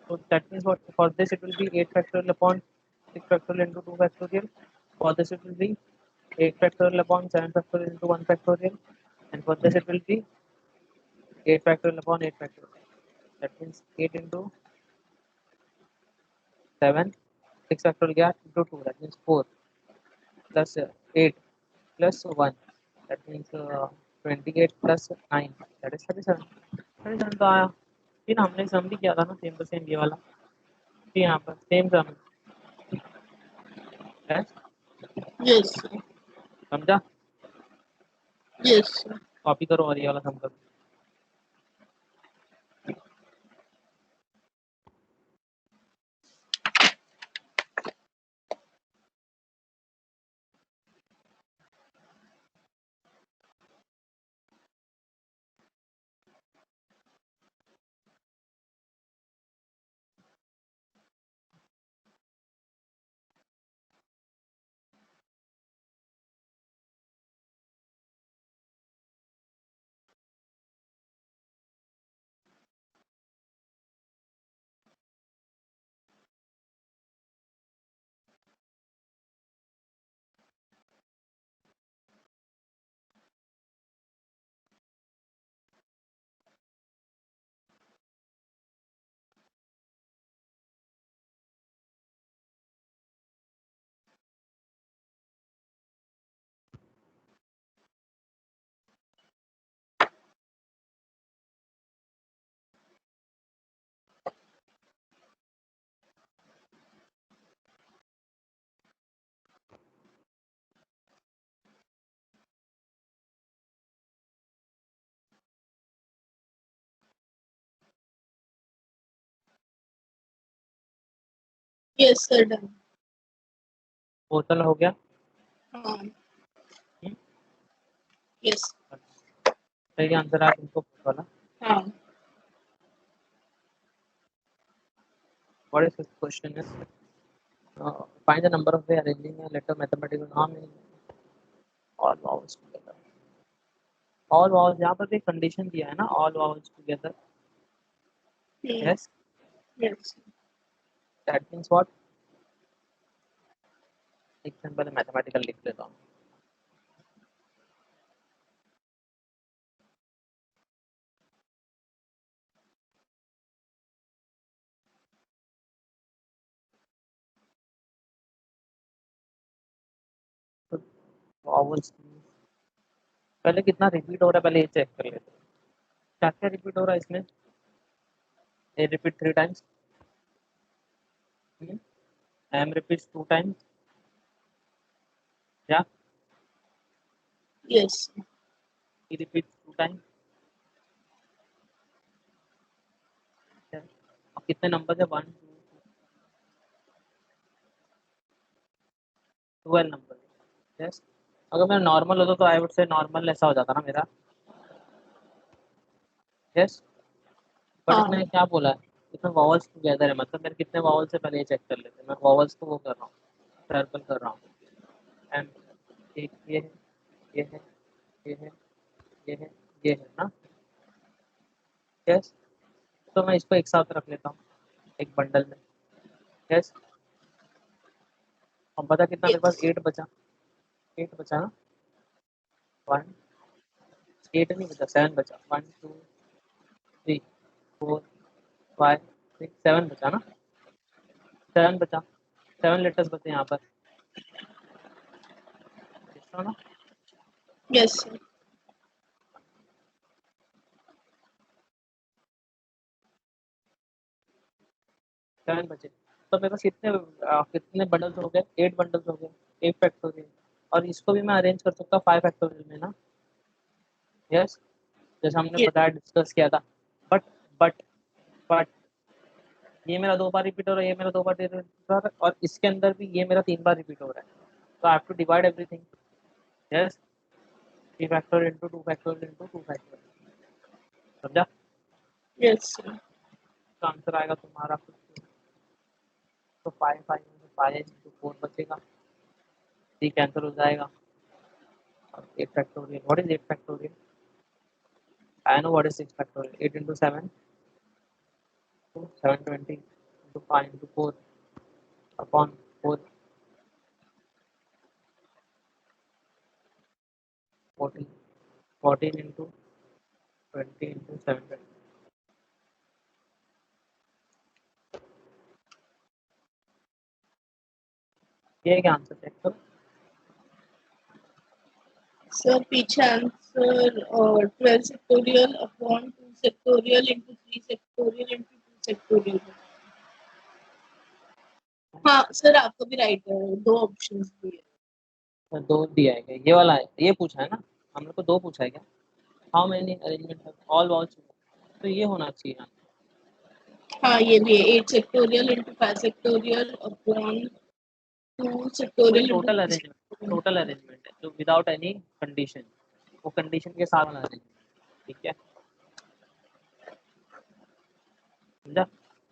Speaker 1: So that means what? For this it will be 8 factorial upon 6 factorial into 2 factorial. For this it will be 8 factorial upon 7 factorial into 1 factorial. And for this it will be 8 factorial upon 8 factorial. That means 8 into 7, 6 factorial gap into 2. That means 4 plus 8 plus 1. That means 28 plus 9. That is 37. 37 तो आया। फिर हमने सम भी किया था ना, same to same ये वाला। फिर यहाँ पर सेम सम है,
Speaker 2: यस।
Speaker 1: समझा?
Speaker 2: यस।
Speaker 1: कॉपी करो और ये वाला सम करो।
Speaker 2: Yes sir, done.
Speaker 1: टोटल हो गया।
Speaker 2: हाँ।
Speaker 1: हम्म,
Speaker 2: यस।
Speaker 1: सही आंसर है तुमको वाला।
Speaker 2: हाँ।
Speaker 1: What is this question is? Find the number of way arranging a letter mathematical norm in all vowels together. All vowels, यहाँ पर भी कंडीशन दिया है ना, all vowels together. Yes,
Speaker 2: yes.
Speaker 1: that means what? एक सेकंड पहले mathematical लिख लेता हूँ। vowels पहले कितना रिपीट हो रहा है, पहले ये चेक कर लेते हैं। क्या क्या रिपीट हो रहा है इसमें? A repeat 3 times. M repeats 2 times. Yeah,
Speaker 2: yes.
Speaker 1: E repeats 2 times. Yeah. अब कितने नंबर है? 1 2 12 नंबर। यस, अगर मैं नॉर्मल होता तो आई वुड से नॉर्मल ऐसा हो जाता ना मेरा। यस, बट
Speaker 2: हाँ।
Speaker 1: इसने क्या बोला है? इसमें वॉवल्स टुगेदर है, मतलब मेरे कितने वॉवल्स से पहले ये चेक कर लेते हैं। मैं वॉवल्स को वो कर रहा हूँ, सर्कल कर रहा हूँ। एंड एक ये है, ये है, ये है, ये है, ये है ना। यस, तो मैं इसको एक साथ रख लेता हूँ एक बंडल में। यस, अब बता कितना मेरे पास?
Speaker 2: यस।
Speaker 1: 8 बचा। 8 बचा ना। 1 8 नहीं बचा, 7 बचा। 1 2 3 4 5 7 बचा ना, 7 बचा, 7 लेटर्स बचे यहाँ पर, ना।
Speaker 2: Yes sir.
Speaker 1: 7 बचे, तो मेरे पास कितने बंडल्स हो गए, 8 बंडल्स हो गए, 8 फैक्टोरियल। और इसको भी मैं अरेंज कर सकता हूँ 5 फैक्टोरियल में ना। यस, जैसे हमने
Speaker 2: ये
Speaker 1: बताया, डिस्कस किया था। बट बट बट ये मेरा 2 बार रिपीट हो रहा है, ये मेरा 2 बार रिपीट हो रहा है, और इसके अंदर भी ये मेरा 3 बार रिपीट हो रहा है। तो I have to divide everything. Yes, 3 factorial into 2 factorial into 2 factorial. समझा?
Speaker 2: Yes sir.
Speaker 1: तो आंसर आएगा तुम्हारा, तो 5 5 इंटू 5 इंटू 4 बचेगा, 3 कैंसिल हो जाएगा, और 8 factorial. What is 8 factorial? I know what is 6 factorial. 8 into 7 तो 720 into 5 into 4 upon 4, 14, 14 into 20 into 720। ये क्या आंसर चेक करो।
Speaker 2: सर पीछे answer 12 sectoral upon 2 sectoral into 3 sectoral into 2 sectoral. हाँ सर, आपको भी राइट है, 2 ऑप्शंस दिए।
Speaker 1: तो 2 दिया है क्या? ये वाला है, ये पूछा है ना हम लोग को, 2 पूछा है क्या? How many arrangement all walls, तो ये होना चाहिए।
Speaker 2: हाँ ये भी है, 8 सेक्टोरियल इंटू 5 सेक्टोरियल अपॉन 2
Speaker 1: वो
Speaker 2: sectoral into
Speaker 1: total
Speaker 2: 3
Speaker 1: arrangement,
Speaker 2: sectoral.
Speaker 1: Total arrangement है जो विदाउट एनी कंडीशन, वो कंडीशन के साथ वाला अरेंजमेंट। ठीक है, समझा?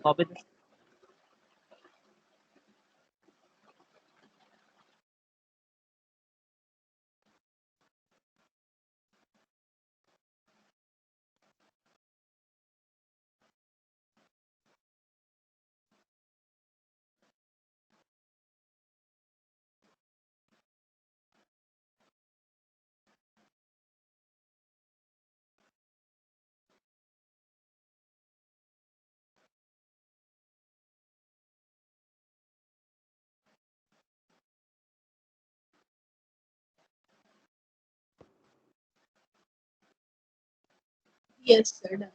Speaker 1: Copy
Speaker 2: yes sir, done.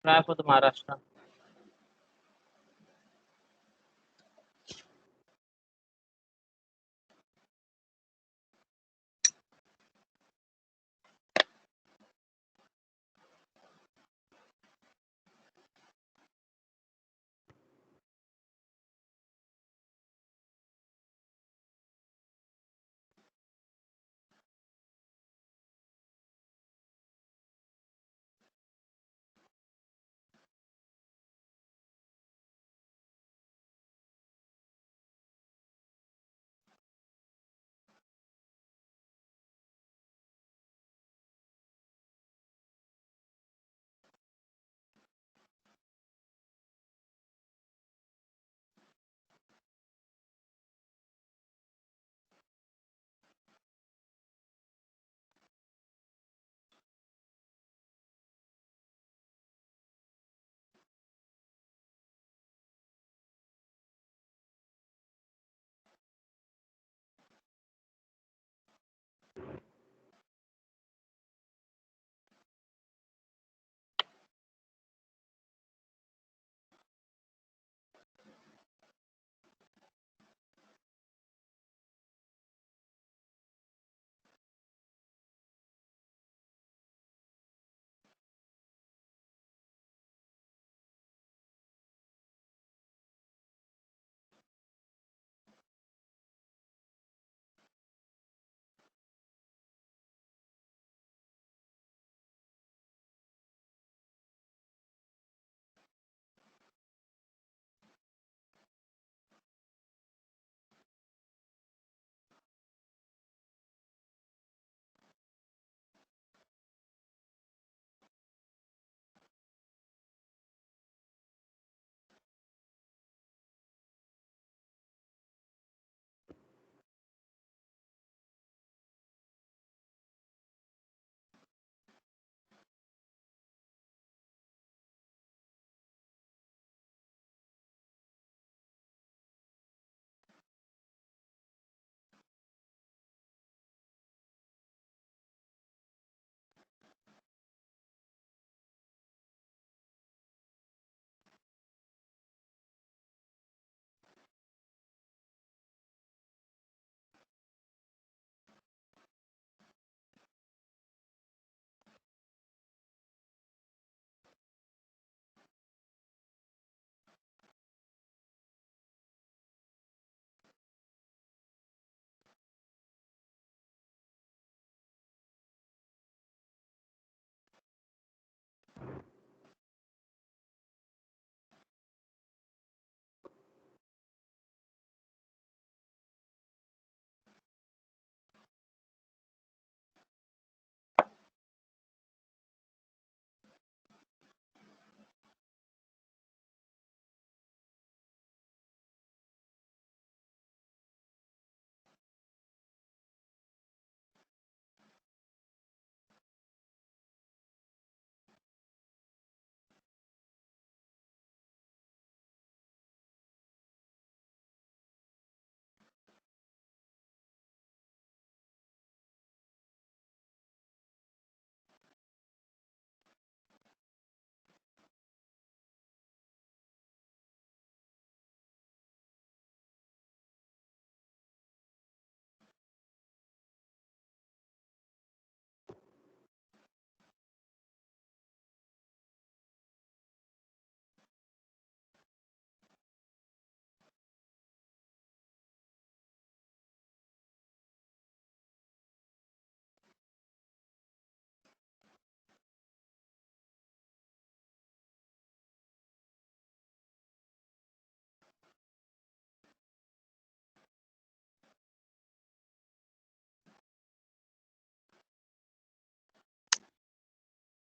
Speaker 1: Try for the Maharashtra.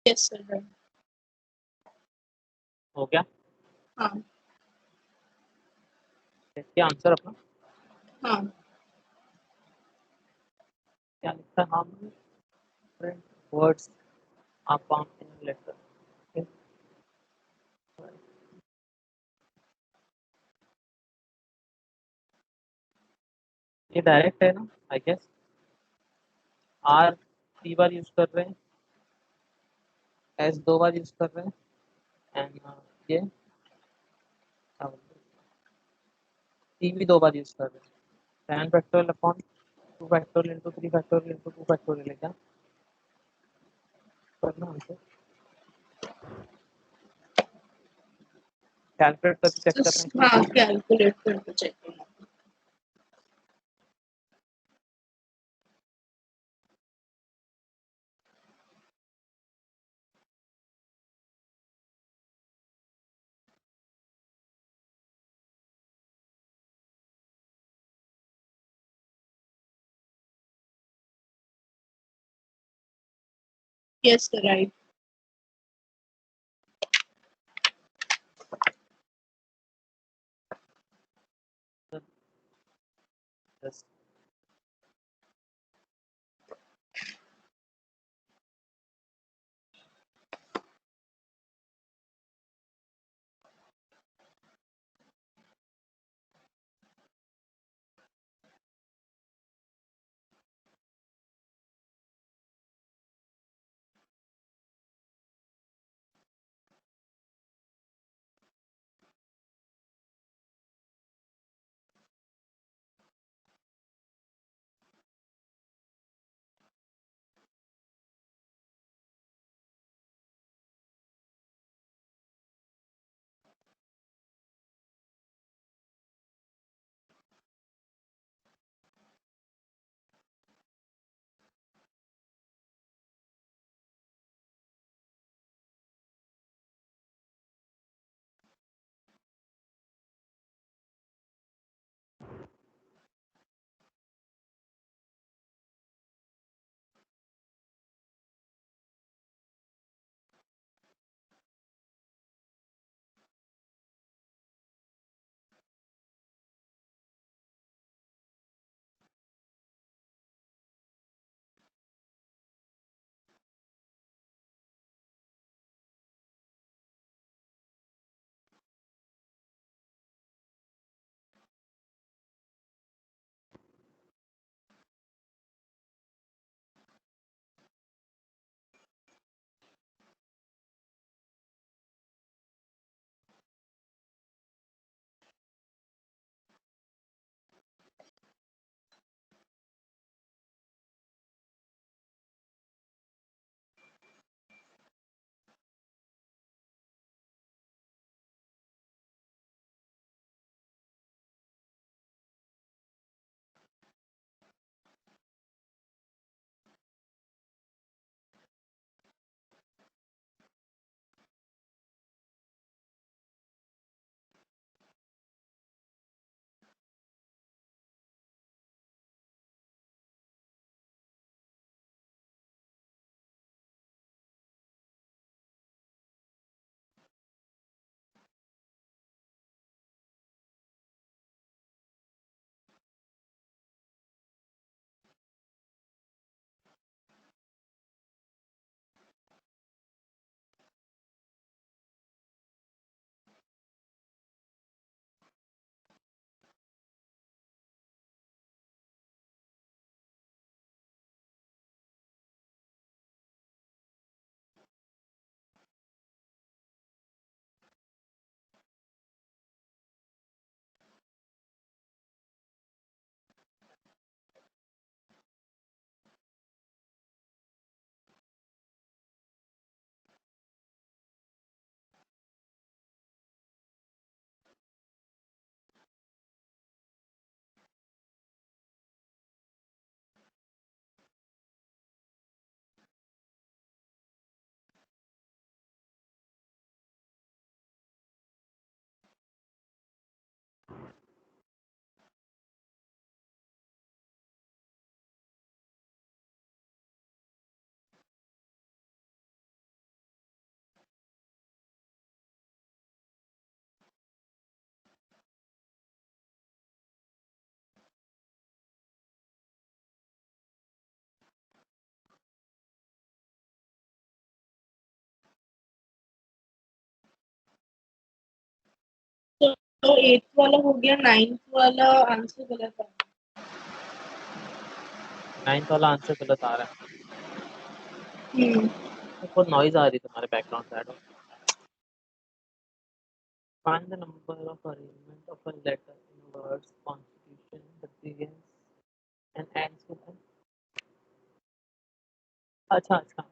Speaker 2: Yes sir right.
Speaker 1: हो गया?
Speaker 2: हाँ
Speaker 1: देखिए आंसर अपना
Speaker 2: हाँ
Speaker 1: क्या लिखता है, हम different words are found in a letter. Okay. ये डायरेक्ट है ना, आई गेस। आर 3 बार यूज कर रहे हैं, एस 2 बार यूज कर रहे हैं, एंड ये टी भी 2 बार यूज कर रहे हैं। 10 factorial upon 2 factorial into 3 factorial into 2 factorial है क्या करना हमको? कैलकुलेट करके चेक कर रहे हैं।
Speaker 2: हाँ कैलकुलेट करके चेक करना। Yes sir right.
Speaker 1: Yes.
Speaker 2: तो 8th वाला हो गया, 9th वाला आंसर गलत है।
Speaker 1: 9th वाला आंसर गलत आ रहा है। बहुत नॉइज आ रही है तुम्हारे background side. Find the number of arrangement of a letter in words, constitution, that begins and ends with an. अच्छा अच्छा,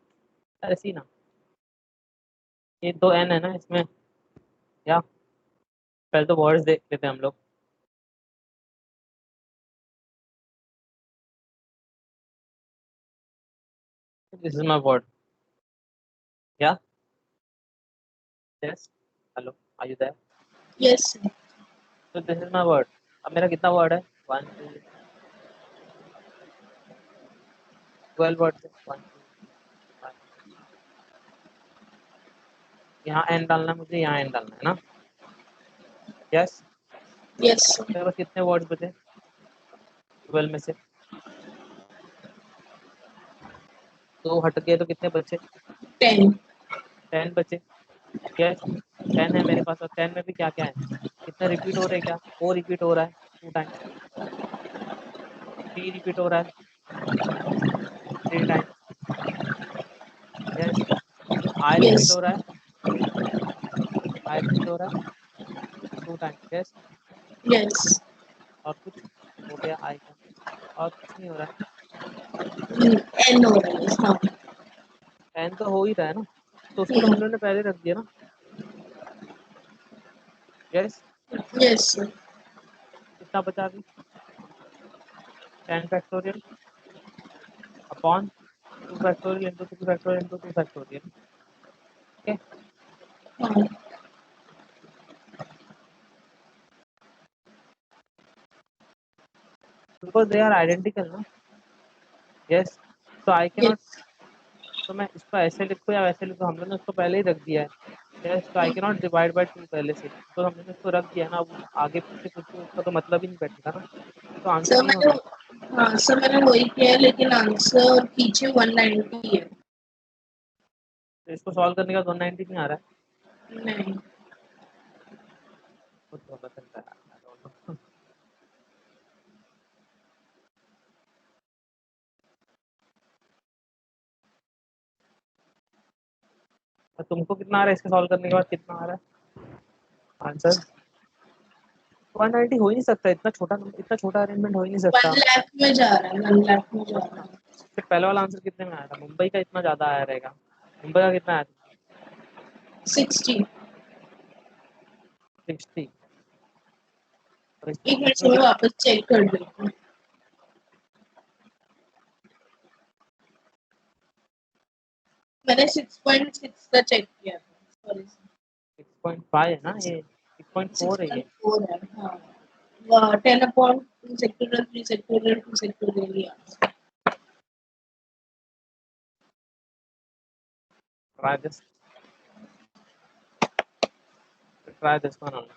Speaker 1: ऐसी ना, ये दो एन है ना इसमें, या पहले तो वर्ड्स देख लेते हैं हम लोग। दिस इज माय वर्ड, या yes, hello, are you there?
Speaker 2: Yes.
Speaker 1: तो दिस इज माय वर्ड। अब मेरा कितना वर्ड है? 1 2 12 वर्ड है। 1 2 5। यहाँ एन डालना है मुझे, यहाँ एन डालना है ना, यस।
Speaker 2: यस।
Speaker 1: मेरे पास कितने वर्ड्स बचे 12 में से? दो हट गए तो कितने बचे?
Speaker 2: 10।
Speaker 1: 10 बचे, यस। 10 है मेरे पास, और 10 में भी क्या क्या है? कितना रिपीट हो रहा है? क्या ओ रिपीट हो रहा है 2 टाइम, 3 रिपीट हो रहा है 3 time, yes. I repeat
Speaker 2: yes.
Speaker 1: हो रहा है, आई रिपीट हो रहा है 2 टाइम, यस।
Speaker 2: यस।
Speaker 1: और कुछ हो गया आई का, और कुछ नहीं हो रहा है।
Speaker 2: एन हो रहा है, हाँ।
Speaker 1: एन तो हो ही रहा है ना, तो उसको तो हम लोगों ने पहले रख दिया ना, यस।
Speaker 2: यस।
Speaker 1: कितना बचा अभी? 10 factorial upon 2 factorial into 3 factorial into 2 factorial, okay.
Speaker 2: हाँ।
Speaker 1: बिकॉज दे आर आइडेंटिकल ना, यस। तो आई कैन नॉट,
Speaker 2: यस।
Speaker 1: तो मैं इसको ऐसे लिखूँ या वैसे लिखूँ? हम लोगों ने उसको पहले ही रख दिया है, यस। तो आई कैन नॉट डिवाइड बाय 2 पहले से, तो हम लोगने इसको रख दिया ना, अब आगे पीछे कुछ भी उसका तो मतलब ही नहीं बैठेगा ना, तो आंसर
Speaker 2: सर
Speaker 1: नहीं
Speaker 2: मैंने
Speaker 1: होगा।
Speaker 2: हाँ सर मैंने वही किया है, लेकिन आंसर पीछे 190 है।
Speaker 1: तो इसको सॉल्व करने का 190 नहीं आ रहा है,
Speaker 2: नहीं।
Speaker 1: कुछ होगा चलता है। तो तुमको कितना आ रहा है इसके सॉल्व करने के बाद? कितना आ रहा है आंसर? 190 हो ही नहीं सकता, इतना छोटा अरेंजमेंट हो ही नहीं
Speaker 2: 1
Speaker 1: सकता।
Speaker 2: लाख में जा रहा है, 1 लाख में जा रहा
Speaker 1: अच्छा,
Speaker 2: है।
Speaker 1: फिर पहले वाला आंसर कितने में आया था? मुंबई का इतना ज्यादा आया रहेगा, मुंबई का कितना आया था?
Speaker 2: 60।
Speaker 1: 60। और
Speaker 2: एक मिनट से
Speaker 1: इसमें
Speaker 2: मैं
Speaker 1: कितना?
Speaker 2: वापस चेक कर लेती हूँ। मैंने 6.6 का चेक किया था, सॉरी।
Speaker 1: 6.5 है ना ये, 6.4 है ये।
Speaker 2: 6.4 है, हाँ। 10 अपॉन 2 सेक्टोरियल 3 सेक्टोरियल 2 सेक्टोरियल या
Speaker 1: Try this. Try this one only.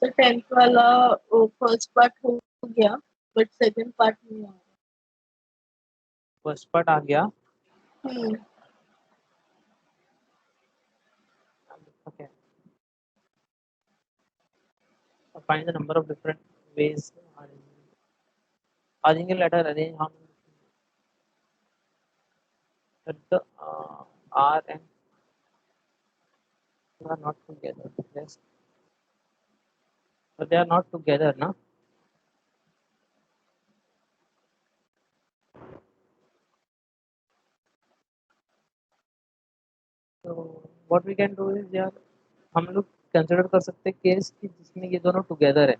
Speaker 2: Sir 10th वाला फर्स्ट पार्ट हो गया बट सेकंड पार्ट नहीं आ
Speaker 1: फर्स्ट पार्ट आ गया.
Speaker 2: रहा.
Speaker 1: Okay. Find the number of different ways arranging letter arrange how that the R and are not together. Yes. So they are not together, na? So what we can do is यार हम लोग consider कर सकते हैं case कि जिसमें ये दोनों टुगेदर है.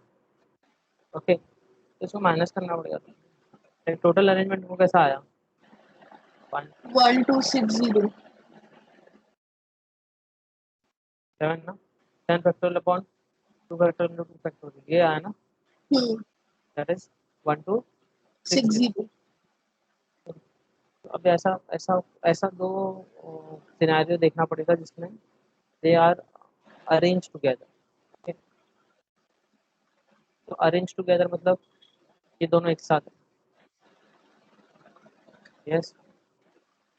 Speaker 1: ओके, तो इसको माइनस करना पड़ेगा. टोटल अरेंजमेंट को कैसा आया?
Speaker 2: 1260.
Speaker 1: 7 ना, 10 factorial upon 2 factorial into 2 factorial, ये आया ना. That is 1260.
Speaker 2: 60.
Speaker 1: अब ऐसा ऐसा ऐसा दो सिनेरियो देखना पड़ेगा जिसमें दे आर अरेंज टुगेदर. तो अरेंज टुगेदर मतलब ये दोनों एक साथ है. यस.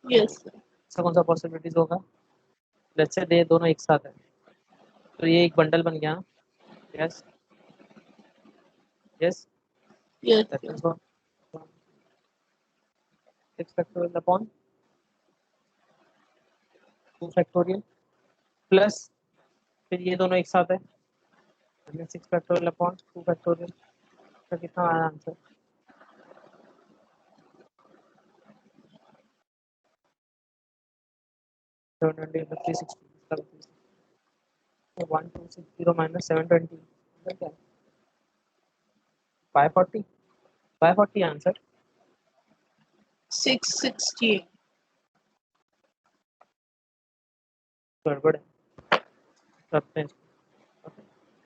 Speaker 2: Yes.
Speaker 1: ऐसा कौन सा पॉसिबिलिटीज होगा? लेट्स से दे दोनों एक साथ है तो ये एक बंडल बन गया. Yes. Yes.
Speaker 2: Yes.
Speaker 1: That is 6 factorial upon 2 factorial plus फिर ये दोनों एक साथ है 6 फैक्टोरियल अपॉन 2 फैक्टोरियल. तो कितना आया आंसर? सेवन ट्वेंटी 1260 माइनस 720 क्या? 540. 540 आंसर.
Speaker 2: 660.
Speaker 1: गड़बड़ है. करते हैं.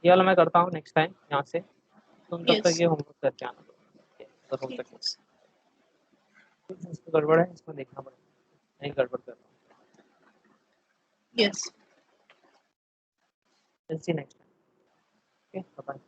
Speaker 1: ये वाला मैं करता हूँ नेक्स्ट टाइम यहाँ से. तुम तब तक
Speaker 2: Yes.
Speaker 1: ये होमवर्क करके आना अगर हो सके. इसमें गड़बड़ है, इसमें देखना पड़ेगा. नहीं गड़बड़ कर रहा हूँ.
Speaker 2: Yes.
Speaker 1: Next time. Okay, bye.